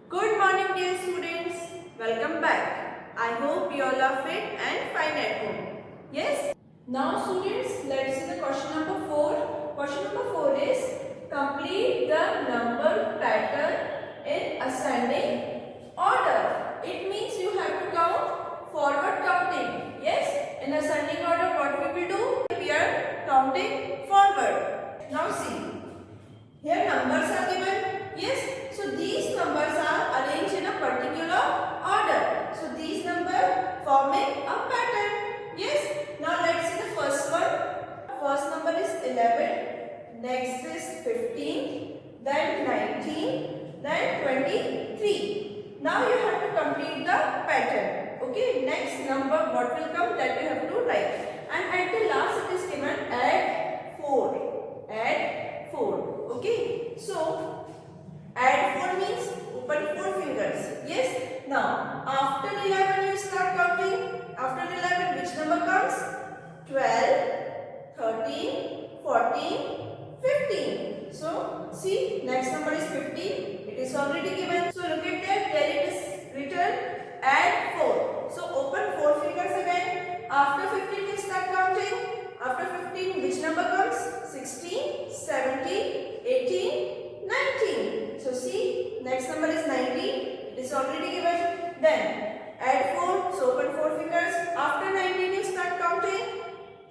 Good morning dear students. Welcome back. I hope you all are fit and fine at home. Yes? Now students, let's see the question number 4. Question number 4 is complete the number pattern in ascending order. It means you have to count forward counting. Yes? In ascending order what we will do? We are counting forward. Now see. Here numbers are given. Yes. So these numbers are arranged in a particular order. So these numbers forming a pattern. Yes. Now let's see the first one. First number is 11. Next is 15. Then 19. Then 23. Now you have to complete the pattern. Okay. Next number what will come, that you have to write. And at the last it is given add 4. Add 4. Okay, so add 4 means open 4 fingers. Yes. Now after 11 you start counting. After 11 which number comes? 12, 13, 14, 15. So see, next number is 15. It is already given. So look at that. There it is written add 4. So open 4 fingers again. After 15 you start counting. After 15 which number comes? 16, 17, 18, 19. So see, next number is 19. It is already given. Then add 4. So open 4 fingers. After 19 you start counting.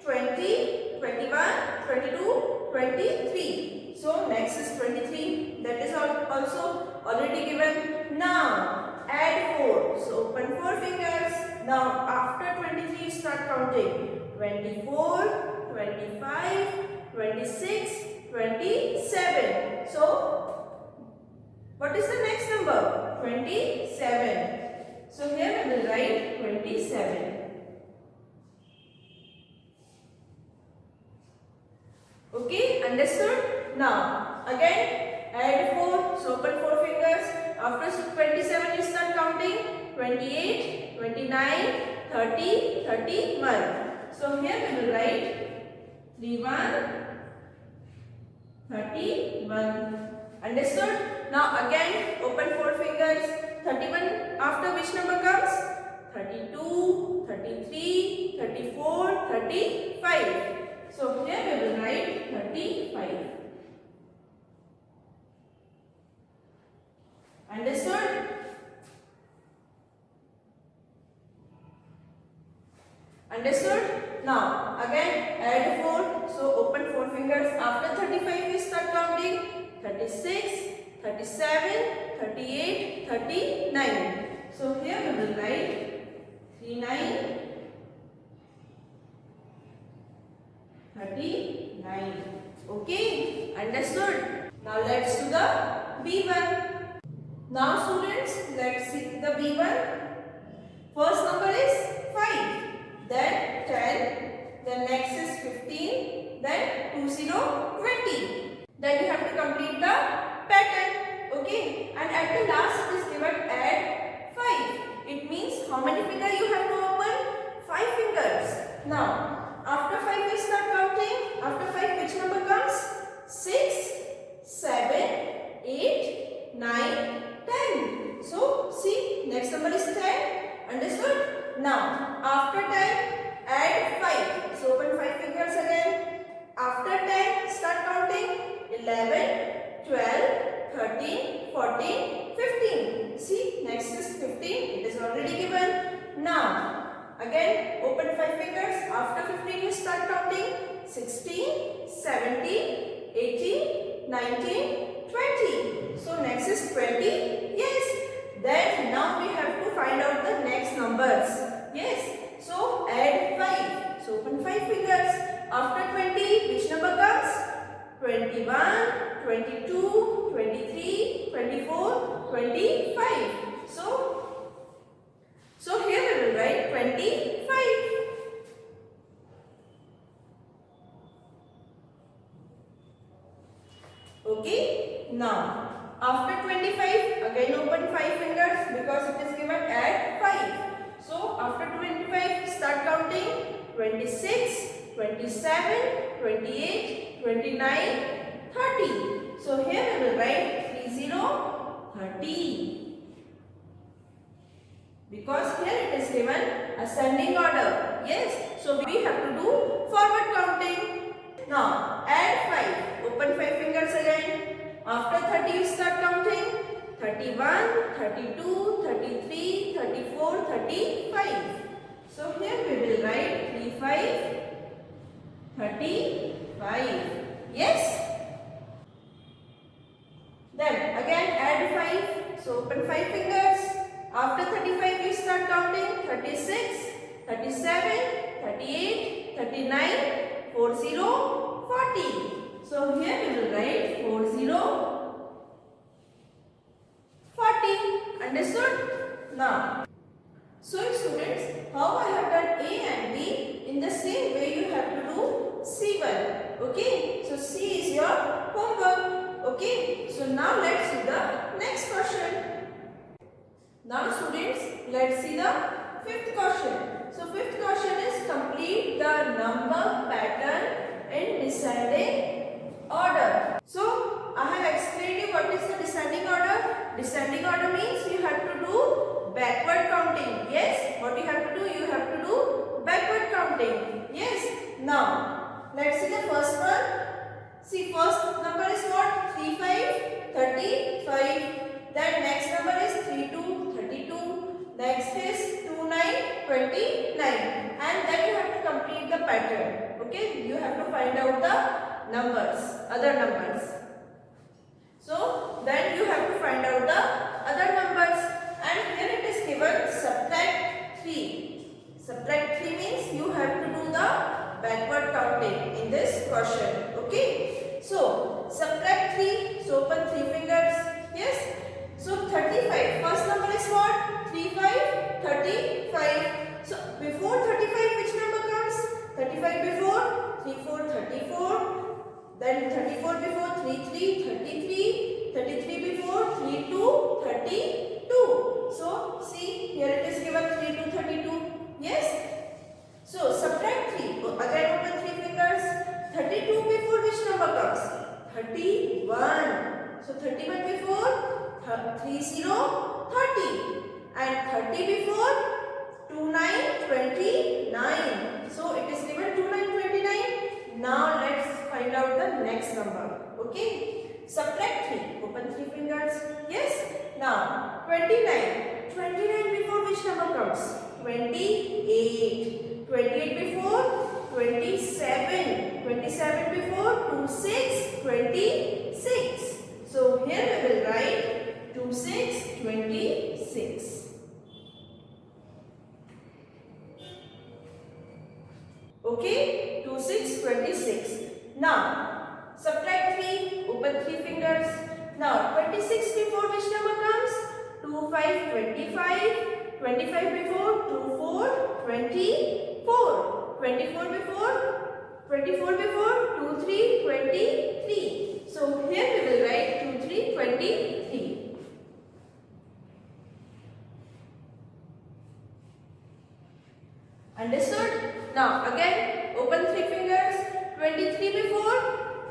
20, 21, 22, 23. So next is 23. That is also already given. Now add 4. So open 4 fingers. Now after 23 you start counting. 24, 25, 26, 27. So what is the next number? 27. So here we will write 27. Okay, understood? Now again add 4. So open 4 fingers. After 27 you start counting. 28, 29, 30, 31. So here we will write 31, 31. Understood? Now again open 4 fingers. 31 after which number comes? 32, 33, 34, 35. So here we will write 35. Understood? Understood? Now again add 4. So open 4 fingers. After 35 we start counting. 36, 37, 38, 39. So here we will write 39, 39. Okay, understood? Now let's do the B1. Now students, let's see the B1. First number is 5. Then 10, then next is 15, then 20, 20. Then you have to complete the pattern. Okay, and at the last it is given add 5. It means how many fingers you have to open? 5 fingers. Now after 5 we start counting. After 5 which number comes? 6, 7, 8, 9, 10. So see, next number is 10. Understood? Now after 10 add 5. So open 5 fingers again. After 10 start counting. 11, 12, 13, 14, 15. See, next is 15. It is already given. Now again open 5 fingers. After 15 you start counting. 16, 17, 18, 19, 20. So next is 20. Yes. Then now we have to find out the next numbers. Yes. So add 5. So open 5 fingers. After 20 which number comes? 21, 22, 23, 24, 25. So here we will write 25. Okay. Now after 25 again open 5 fingers because it is given add 5. So after 25 start counting. 26, 27, 28, 29, 30. So here we will write 30, 30. Because here it is given ascending order. Yes, so we have to do forward counting. Now add 5. Open 5 fingers again. After 30 you start counting. 31, 32, 33, 34, 35. So here we will write 35, 35. Yes. Then again add 5. So open 5 fingers. After 35 we start counting. 36, 37, 38, 39, 40, 40. So here we will write 40, 40. Understood? Now, so students, how I have done A and B, in the same way you have to do C1. Okay? So C is your homework. Okay? So now let's do the next question. Now students, let's see the fifth question. So fifth question is complete the number pattern in descending order. So I have explained you what is the descending order. Descending order means you have to do backward counting. Yes, what you have to do? You have to do backward counting. Yes. Now let's see the first one. See, first number is what? 35, 35. Then next number is 32, 32. Next is 29, 29. And then you have to complete the pattern. Okay, you have to find out the numbers, other numbers. So then you have to find out the other numbers. And here it is given subtract 3. Subtract 3 means you have to do the backward counting in this question. Okay. So subtract 3. So open 3 fingers. Yes. So 35. First number is what? 35, 35. So before 35 which number comes? 35 before? 34, 34. Then 34 before? 33, 33. 33 before? 32, 32. So see, here it is given 32, 32. Yes. So subtract 3. Again open 3 fingers. 32 before which number comes? 31. So 31 before? 30, 30. And 30 before? 29, 29. So it is given 29, 29. Now let's find out the next number. Okay. Subtract 3. Open 3 fingers. Yes. Now 29. 29 before which number comes? 28. 28 before? 27. 27 before? 26. 26. So here we will write 26, 26. Okay, 26, 26. Now, subtract 3, open 3 fingers. Now, 26 before which number comes? 25, 25. 25 before? 24, 24. 24 before? 24 before? 23, 23. So, here we will write 23, 23. Understood? Now again open 3 fingers. 23 before?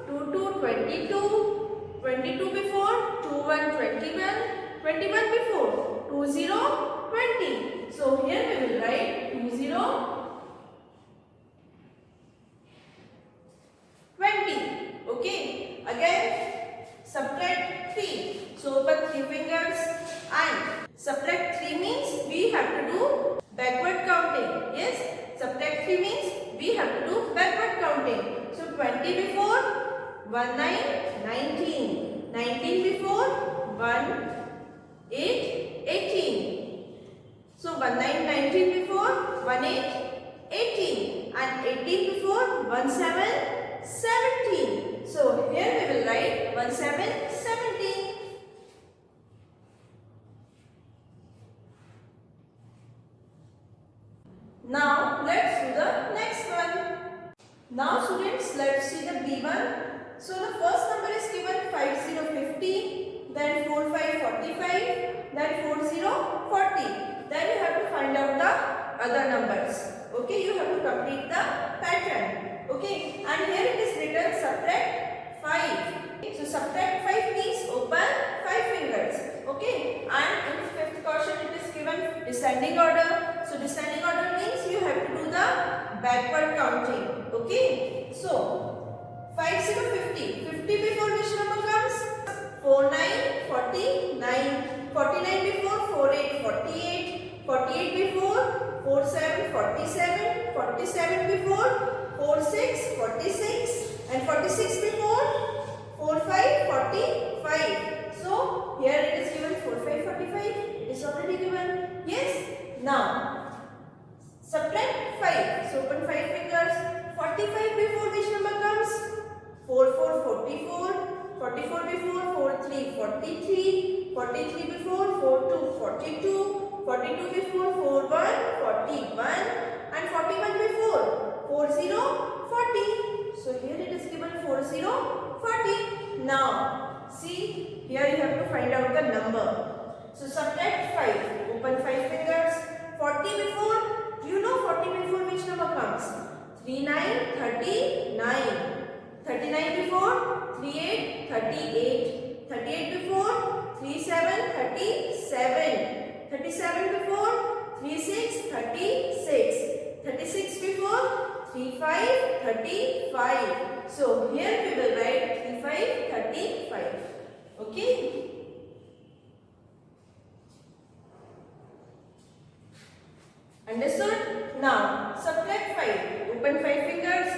22, 22. 22 before? 21, 21. 21 before? 20, 20. So here we will write 20, 20. Okay. Again subtract 3. So open 3 fingers and subtract 3 means we have to do backward counting. Yes, subtract 3 means we have to do backward counting. So 20 before? 1, 9, 19. 19 before? 1, 8, 18. So 1, 9, 19 before? 1, 8, 18. And 18 before? 1, 7, 17. So here we will write 1, 7, 17. Now let's do the next one. Now students, let's see the B1. So the first number is given 5050, then 4545, then 4040. Then you have to find out the other numbers. Okay, you have to complete the pattern. Okay, and here it is written subtract 5. So subtract 5 means open 5 fingers. Okay, and in fifth question it is given descending order. So descending order means you have to do the backward counting. Okay. So 5 0 50. 50 before which number comes? 49, 49. 49 before 48, 48. 48 before 47, 47. 47 before 46, 46. And 46 before 45, 45. So here it is given 45, 45. It is already given. Yes. Now subtract 5. So open 5 fingers. 45 before which number comes? 4 4, 44. 44 before 4 3, 43. 43 before 4 2, 42. 42 before 4 1, 41. And 41 before 4 0, 40. So here it is given 40, 40. Now see, here you have to find out the number. So subtract 5. Open 5 fingers. 40 before, do you know 40 before which number comes? 39, 39. 39 before 38, 38. 38 before 37, 37. 37 before 36, 36. 36 before 35, 35. So here we will write 35, 35. Okay. Understood? Now subtract 5. Open 5 fingers.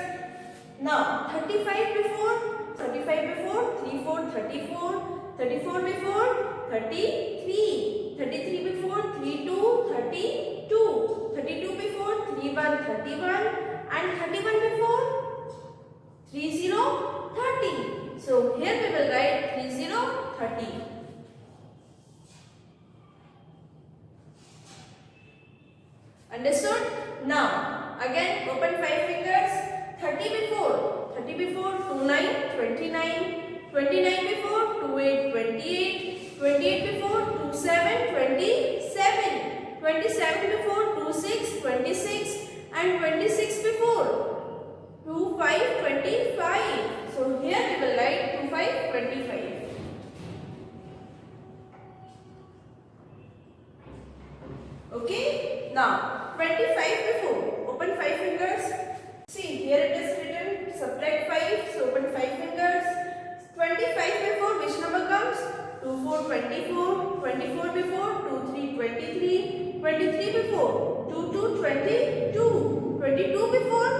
Now 35 before 34, 34. 34 before 33. 33 before 32, 32. 32 before 31, 31. And 31 before 30, 30. So here we will write 30, 30. Understood? Now again open 5 fingers. 30 before 29, 29. 29 before 28, 28. 28 before 27, 27. 27 before 26, 26. And 26 before 25, 25. So here we will write 25, 25. Okay. Now 25 before. Open 5 fingers. See, here it is written subtract 5. So open 5 fingers. 25 before which number comes? 2 4, 24. 24 before 2 3, 23. 23 before 2 2, 22. 22 before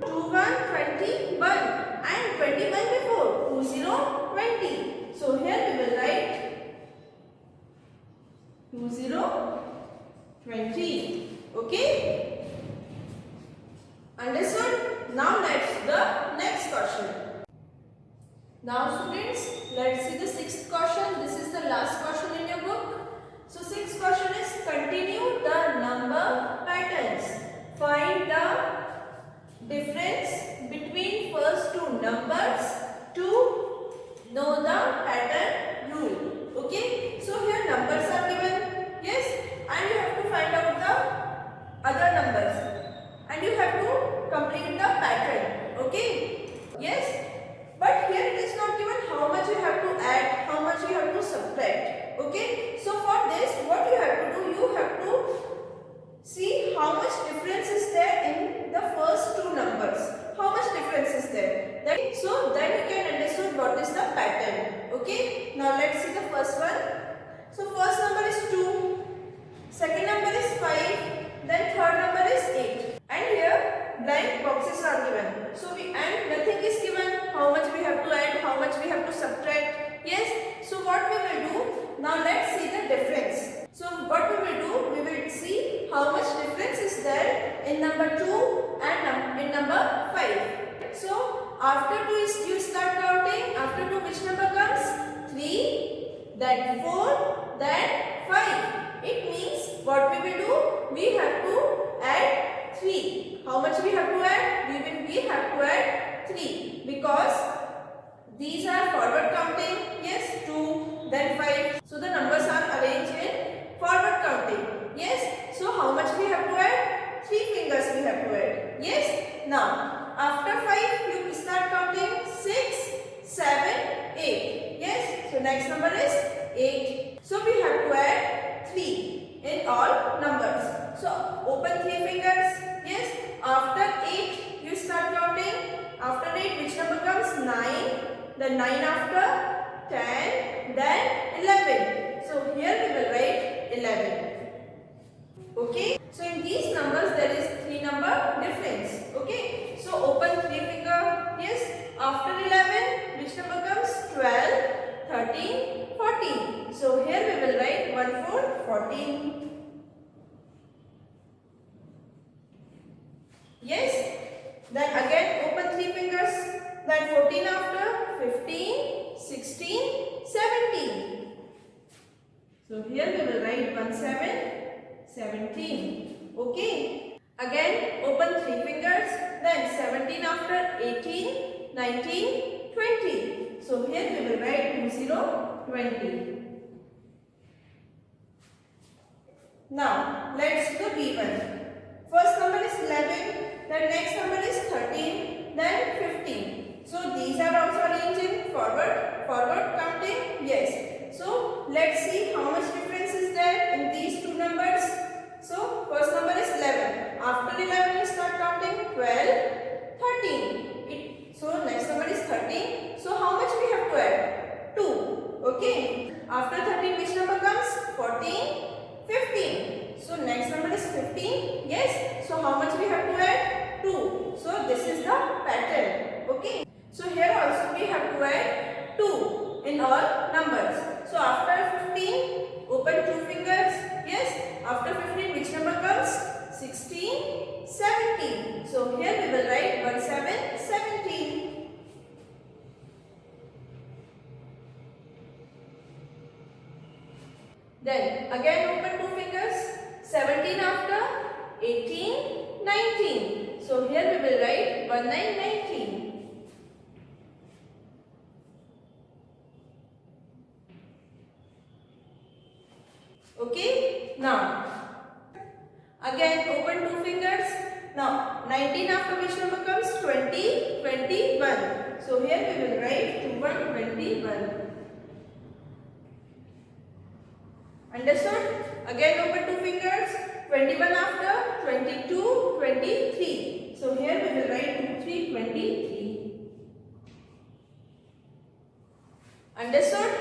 2 1, 21. And 21 before 2 0, 20. So here we will write 2 0, 20. Okay. Understood? Now let's the next question. Now students, let's see the sixth question. This is the last question in your book. So sixth question is continue the number patterns. Find the difference between first two numbers to know the pattern rule. Okay. So here numbers are given. Yes. And you have to find out the other numbers. And you have to complete the pattern. Okay. Yes. But here it is not given how much you have to add, how much you have to subtract. Okay. So for this, what you have to do, you have to see how much difference is there in the first two numbers. How much difference is there? So then you can understand what is the pattern. Okay. Now let's see the first one. So first number is 2. Second number is 5. Then third number is 8. And here blank boxes are given. So and nothing is given. How much we have to add, how much we have to subtract. Yes. So what we will do? Now let's see the difference. So what we will do? We will see how much difference is there in number 2 and in number 5. So after 2 is you start counting. After 2 which number comes? 3, then 4, then 5. It means what we will do? We have to add 3. How much we have to add? We have to add 3 because these are forward counting. Yes, 2, then 5. So the numbers are arranged in forward counting. Yes. So how much we have to add? 3 fingers we have to add. Yes. Now after 5 you start counting 6, 7, 8. Yes. So next number is 8. So we have to add 3 in all all numbers. So open 3 fingers. Yes. After 8 you start counting. After 8 which number comes? 9. Then 9 after 10. Then 11. So here we will write 11. Okay. So in these numbers there is 3 number difference. Okay. So open 3 finger. Yes. After 11 which number comes? 12, 13, 14. So here we will write 1 4 14. Yes. Then again open 3 fingers. Then 14 after 15, 16, 17. So here we will write 1 7, 17. Okay. Again open 3 fingers. Then 17 after 18, 19, 20. So here we will write 20, 20. Now let's do the B1. First number is 11. Then next number is 13. Then 15. So these are also arranged in forward counting. Yes. So let's see how much difference is there in these two numbers. So first number is 11. After 11 you start counting 12, 13. So next number is 13. So how much we have to add? 2. Okay. After 13 which number comes? 14, 15. So next number is 15. Yes. So how much we have to add? 2. So this is the pattern. Okay. So here also we have to add 2 in all numbers. So after 15 open 2 fingers. Yes. After 15 which number comes? 16, 17. So here we will write 1 7, 17. Then again open 2 fingers. 17 after 18, 19. So here we will write 1 9, 19. Okay. Now again open 2 fingers. Now 19 after which number comes? 20, 21. So here we will write 21, 21. Understood? Again open 2 fingers. 21 after 22, 23. So here we will write 2 3, 23. Understood?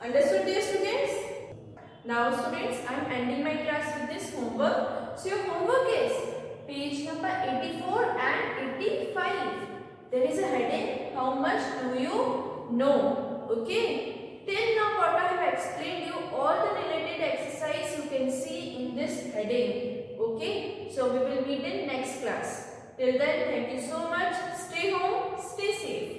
Understood, dear students? Now students, I am ending my class with this homework. So your homework is page number 84 and 85. There is a heading, how much do you know? Okay. Till now what I have explained you all the related exercise you can see in this heading. Okay. So we will meet in next class. Till then, thank you so much. Stay home, stay safe.